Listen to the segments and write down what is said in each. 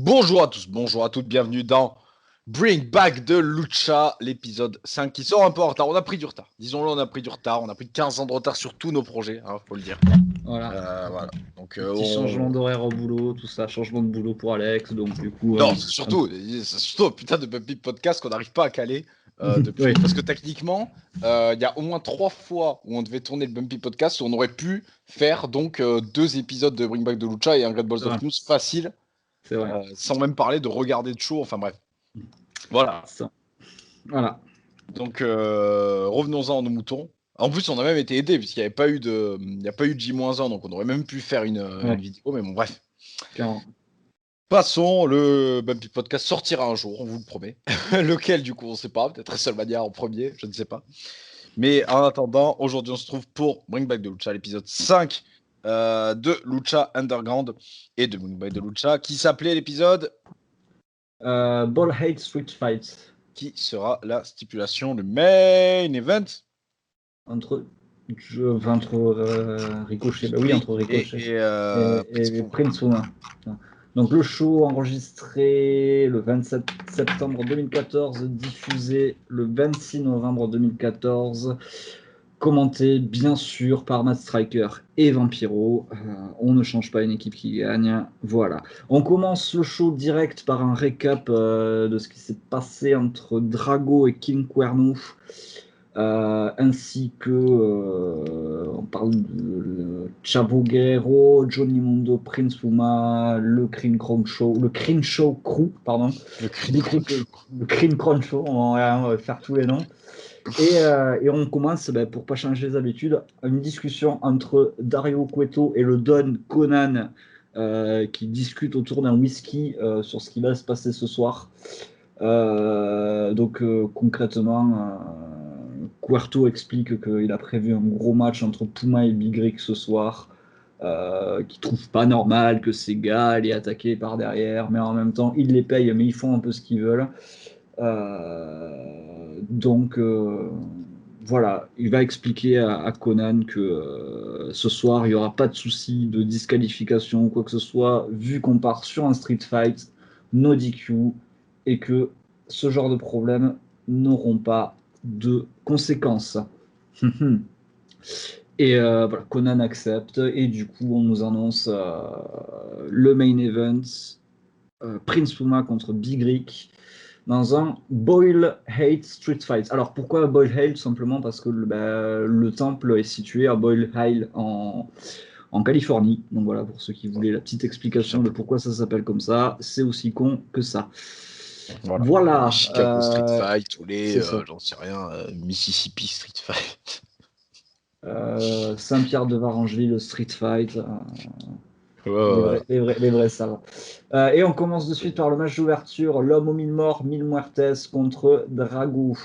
Bonjour à tous, bonjour à toutes, bienvenue dans Bring Back de Lucha, l'épisode 5 qui sort un peu en retard. On a pris du retard, disons-le, on a pris du retard. On a pris 15 ans de retard sur tous nos projets, faut le dire. Voilà. Donc, Petit changement d'horaire au boulot, tout ça, changement de boulot pour Alex, donc du coup... Non, c'est surtout un putain de Bumpy Podcast qu'on n'arrive pas à caler depuis. Oui. Parce que techniquement, il y a au moins 3 fois où on devait tourner le Bumpy Podcast où on aurait pu faire donc 2 épisodes de Bring Back de Lucha et un Great Balls of News facile, C'est vrai. sans même parler de regarder de show, enfin bref. Voilà. Voilà. Donc revenons-en à nos moutons. En plus, on a même été aidé puisqu'il n'y avait pas eu de, il n'y a pas eu de J-1, donc on aurait même pu faire une vidéo, mais bon, bref. Clairement. Passons, le Bumpy Podcast sortira un jour, on vous le promet. Lequel, du coup, on ne sait pas. Peut-être WrestleMania en premier, je ne sais pas. Mais en attendant, aujourd'hui, on se trouve pour Bring Back de Lucha, l'épisode 5 de Lucha Underground et de Bring Back de Lucha, qui s'appelait l'épisode Ball Hate Street Fight. Qui sera la stipulation, le main event Entre Ricochet. Oui, entre Ricochet et Prince Puma. Donc le show enregistré le 27 septembre 2014, diffusé le 26 novembre 2014, commenté bien sûr par Matt Striker et Vampiro. On ne change pas une équipe qui gagne. Voilà. On commence le show direct par un récap de ce qui s'est passé entre Drago et King Cuerno. Ainsi que on parle de Chavo Guerrero, Johnny Mundo, Prince Puma, le Crenshaw Crew, pardon. Le Crenshaw, on va faire tous les noms. Et on commence, pour pas changer les habitudes, une discussion entre Dario Cueto et le Don Conan qui discutent autour d'un whisky sur ce qui va se passer ce soir. Donc concrètement, Cuerto explique qu'il a prévu un gros match entre Puma et Big Rick ce soir, qu'il trouve pas normal que ces gars les attaquer par derrière, mais en même temps ils les payent, mais ils font un peu ce qu'ils veulent. Donc voilà, il va expliquer à Conan que ce soir il n'y aura pas de souci de disqualification ou quoi que ce soit, vu qu'on part sur un street fight, no DQ, et que ce genre de problèmes n'auront pas de conséquences. Et voilà, Conan accepte, et du coup on nous annonce le main event, Prince Puma contre Big Rick, dans un Boyle Hale Street Fight. Alors pourquoi Boyle Hale? Tout simplement parce que le temple est situé à Boyle Hale en Californie. Donc voilà, pour ceux qui voulaient la petite explication de pourquoi ça s'appelle comme ça, c'est aussi con que ça. Voilà. Chicago Street Fight ou les, j'en sais rien, Mississippi Street Fight. Saint-Pierre de Varangeville Street Fight. Les vrais savent. Et on commence de suite par le match d'ouverture, l'homme aux 1000 morts, 1000 muertes contre Drago.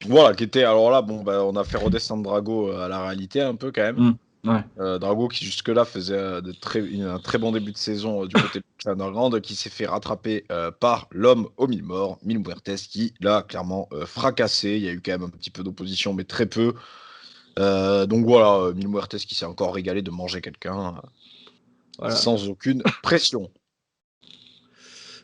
Voilà, qui était, alors là, on a fait redescendre Drago à la réalité un peu quand même. Ouais. Drago qui jusque-là faisait un très bon début de saison du côté de Underground, qui s'est fait rattraper par l'homme aux 1000 morts, 1000 muertes, qui l'a clairement fracassé. Il y a eu quand même un petit peu d'opposition, mais très peu. Donc voilà, 1000 muertes qui s'est encore régalé de manger quelqu'un sans aucune pression.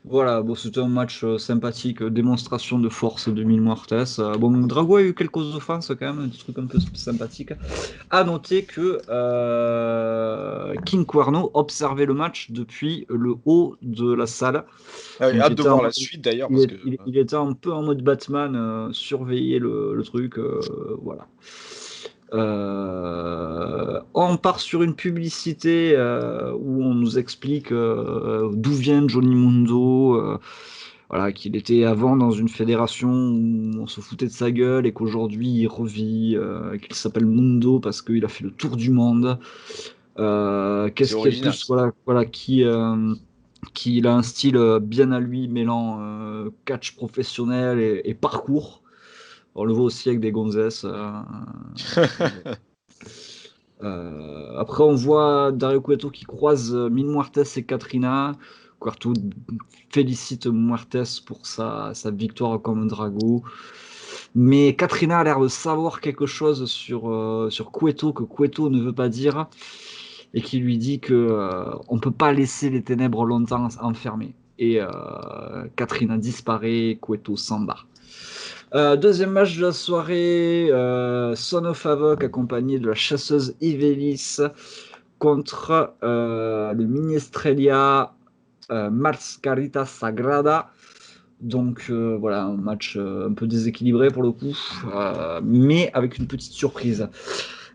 Voilà, c'était un match sympathique, démonstration de force de 1000 muertes. Drago a eu quelques offenses quand même, des trucs un peu sympathiques. À noter que King Cuerno observait le match depuis le haut de la salle. Hâte de voir la suite d'ailleurs. Il était un peu en mode Batman, surveiller le truc, voilà. On part sur une publicité où on nous explique d'où vient Johnny Mundo, voilà, qu'il était avant dans une fédération où on se foutait de sa gueule et qu'aujourd'hui il revit, qu'il s'appelle Mundo parce qu'il a fait le tour du monde. Qu'est-ce qu'il y a de plus, voilà, qu'il a un style bien à lui, mêlant catch professionnel et parcours. On le voit aussi avec des gonzesses. Après, on voit Dario Cueto qui croise Mil Muertes et Katrina. Cueto félicite Muertes pour sa victoire comme Drago. Mais Katrina a l'air de savoir quelque chose sur Cueto que Cueto ne veut pas dire et qui lui dit qu'on ne peut pas laisser les ténèbres longtemps enfermées. et Katrina disparaît, Cueto s'en bat. Deuxième match de la soirée, Son of Havoc accompagné de la chasseuse Ivelis contre le Ministrelia Mascarita Sagrada. Donc voilà, un match un peu déséquilibré pour le coup, mais avec une petite surprise.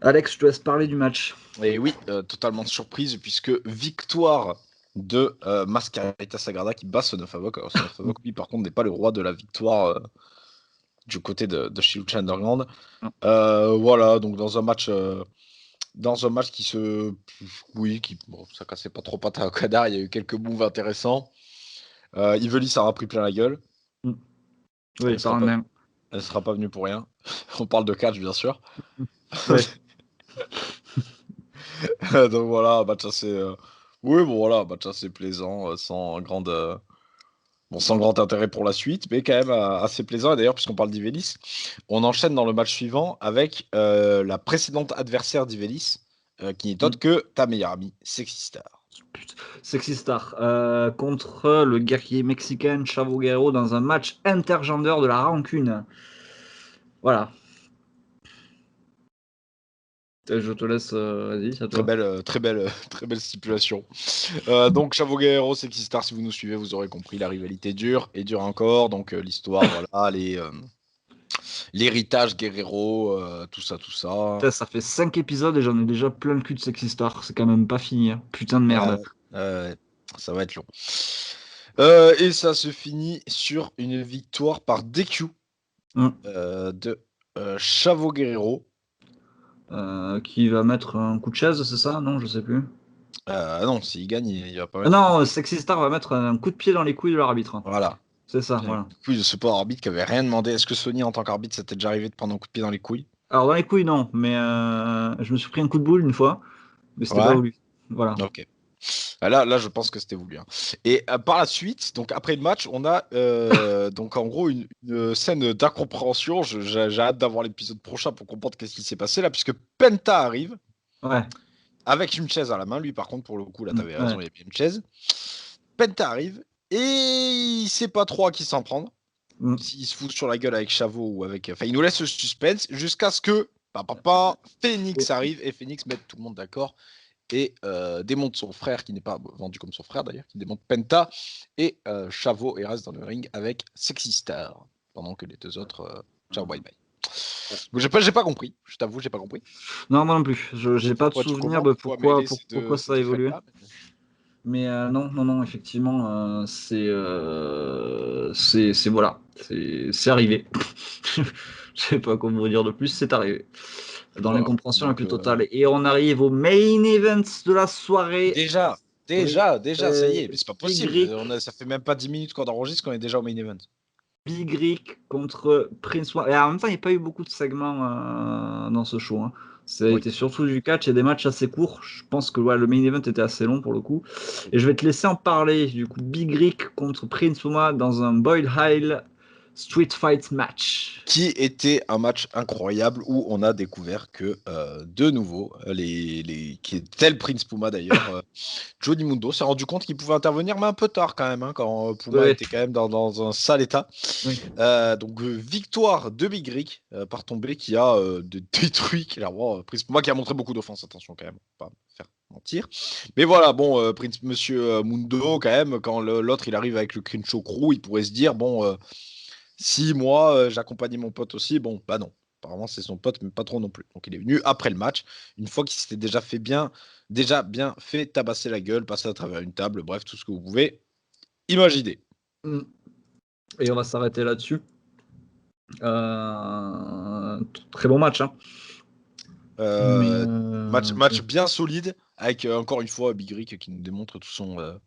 Alex, je te laisse parler du match. Et oui, totalement surprise, puisque victoire de Mascarita Sagrada qui bat Son of Havoc. Alors, Son of Havoc, lui, par contre, n'est pas le roi de la victoire du côté de chez Lucha Underground. Voilà, donc dans un match qui se. Oui, bon, ça cassait pas trop patte à Okada, il y a eu quelques moves intéressants. Ivelis a pris plein la gueule. Oui, par même. Elle sera pas venue pour rien. On parle de catch, bien sûr. Ouais. Donc voilà, match assez. Oui, bon voilà, match assez plaisant, sans grand intérêt pour la suite, mais quand même assez plaisant. Et d'ailleurs, puisqu'on parle d'Ivelis, on enchaîne dans le match suivant avec la précédente adversaire d'Ivelis, qui n'est autre que ta meilleure amie, Sexy Star. Sexy Star contre le guerrier mexicain Chavo Guerrero dans un match intergender de la rancune. Voilà. Je te laisse, vas-y, c'est à toi. Très belle stipulation. Donc Chavo Guerrero, Sexy Star, si vous nous suivez, vous aurez compris, la rivalité dure et dure encore. Donc l'histoire, voilà, l'héritage Guerrero, tout ça. Putain, ça fait 5 épisodes et j'en ai déjà plein le cul de Sexy Star. C'est quand même pas fini. Hein. Putain de merde. Ça va être long. Et ça se finit sur une victoire par DQ de Chavo Guerrero. Qui va mettre un coup de chaise, c'est ça? Non, je sais plus. Non, s'il gagne, il va pas mettre. Non, Sexy Star va mettre un coup de pied dans les couilles de l'arbitre. Voilà. C'est ça, voilà. Coup de ce pauvre arbitre qui avait rien demandé. Est-ce que Sony, en tant qu'arbitre, ça t'est déjà arrivé de prendre un coup de pied dans les couilles? Alors, dans les couilles, non, mais je me suis pris un coup de boule une fois, mais c'était pas voulu. Voilà. Ok. Là, je pense que c'était voulu. Hein. Et par la suite, donc après le match, on a donc en gros une scène d'incompréhension. J'ai hâte d'avoir l'épisode prochain pour comprendre qu'est-ce qui s'est passé là, puisque Penta arrive. Ouais. Avec une chaise à la main, lui par contre, pour le coup, là t'avais raison, il y a bien une chaise. Penta arrive et il sait pas trop à qui s'en prendre. S'il se fout sur la gueule avec Chavo ou avec. Enfin, il nous laisse le suspense jusqu'à ce que Phoenix arrive et Phoenix mette tout le monde d'accord et démonte son frère, qui n'est pas vendu comme son frère d'ailleurs, qui démonte Penta et Chavo et reste dans le ring avec Sexy Star pendant que les deux autres ciao bye bye. J'ai pas compris, je t'avoue, j'ai pas compris. Non, moi non plus. J'ai pas de souvenir de pourquoi ça a évolué. Mais non, effectivement, c'est voilà, c'est arrivé. Je sais pas comment vous dire de plus, c'est arrivé. Dans l'incompréhension la plus totale. Et on arrive au main event de la soirée. Déjà, ça y est, mais c'est pas possible. Ça fait même pas 10 minutes qu'on enregistre qu'on est déjà au main event. Big Rick contre Prince One. Et en même temps, il n'y a pas eu beaucoup de segments dans ce show. Hein. Ça a été surtout du catch et des matchs assez courts. Je pense que le main event était assez long pour le coup. Et je vais te laisser en parler. Du coup, Big Rick contre Prince One dans un Boyle High Street Fight match. Qui était un match incroyable où on a découvert que, de nouveau, qui est tel Prince Puma d'ailleurs, Johnny Mundo s'est rendu compte qu'il pouvait intervenir, mais un peu tard quand même, hein, quand Puma était quand même dans un sale état. Oui. Donc, victoire de Big Rick par tombée qui a détruit clairement Prince Puma, qui a montré beaucoup d'offense, attention quand même, pas faire mentir. Mais voilà, bon, Monsieur Mundo, quand même, quand l'autre il arrive avec le Crenshaw Crew, il pourrait se dire, bon. Si moi j'accompagnais mon pote aussi, bon, bah non. Apparemment, c'est son pote, mais pas trop non plus. Donc, il est venu après le match, une fois qu'il s'était déjà bien fait tabasser la gueule, passer à travers une table, bref, tout ce que vous pouvez imaginer. Et on va s'arrêter là-dessus. Très bon match. Hein. Match bien solide, avec encore une fois Big Rick qui nous démontre tout son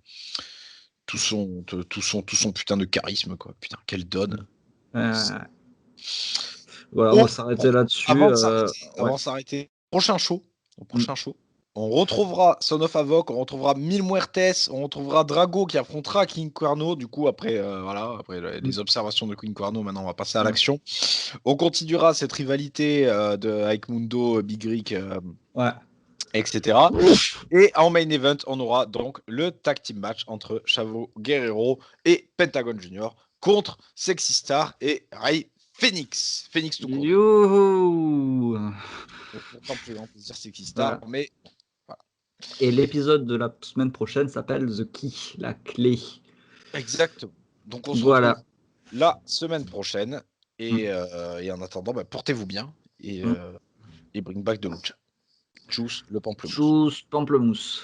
putain de charisme, quoi. Putain, quelle donne. Voilà, on va s'arrêter là-dessus. Avant de s'arrêter, prochain show, on retrouvera Son of Havoc, on retrouvera Mil Muertes, on retrouvera Drago qui affrontera King Cuerno. Du coup, après les observations de King Cuerno, maintenant on va passer à l'action. On continuera cette rivalité avec Mundo, Big Rick etc. Et en main event, on aura donc le tag team match entre Chavo Guerrero et Pentagon Junior contre Sexy Star et Rey Fénix. Fénix tout court. Youhou. Pourtant plus grand plaisir Sexy Star, Voilà. mais voilà. Et l'épisode de la semaine prochaine s'appelle The Key, la clé. Exactement. Donc on se Voilà. retrouve la semaine prochaine. Et en attendant, portez-vous bien et bring back de lucha. Tchuss le pamplemousse. Tchuss pamplemousse.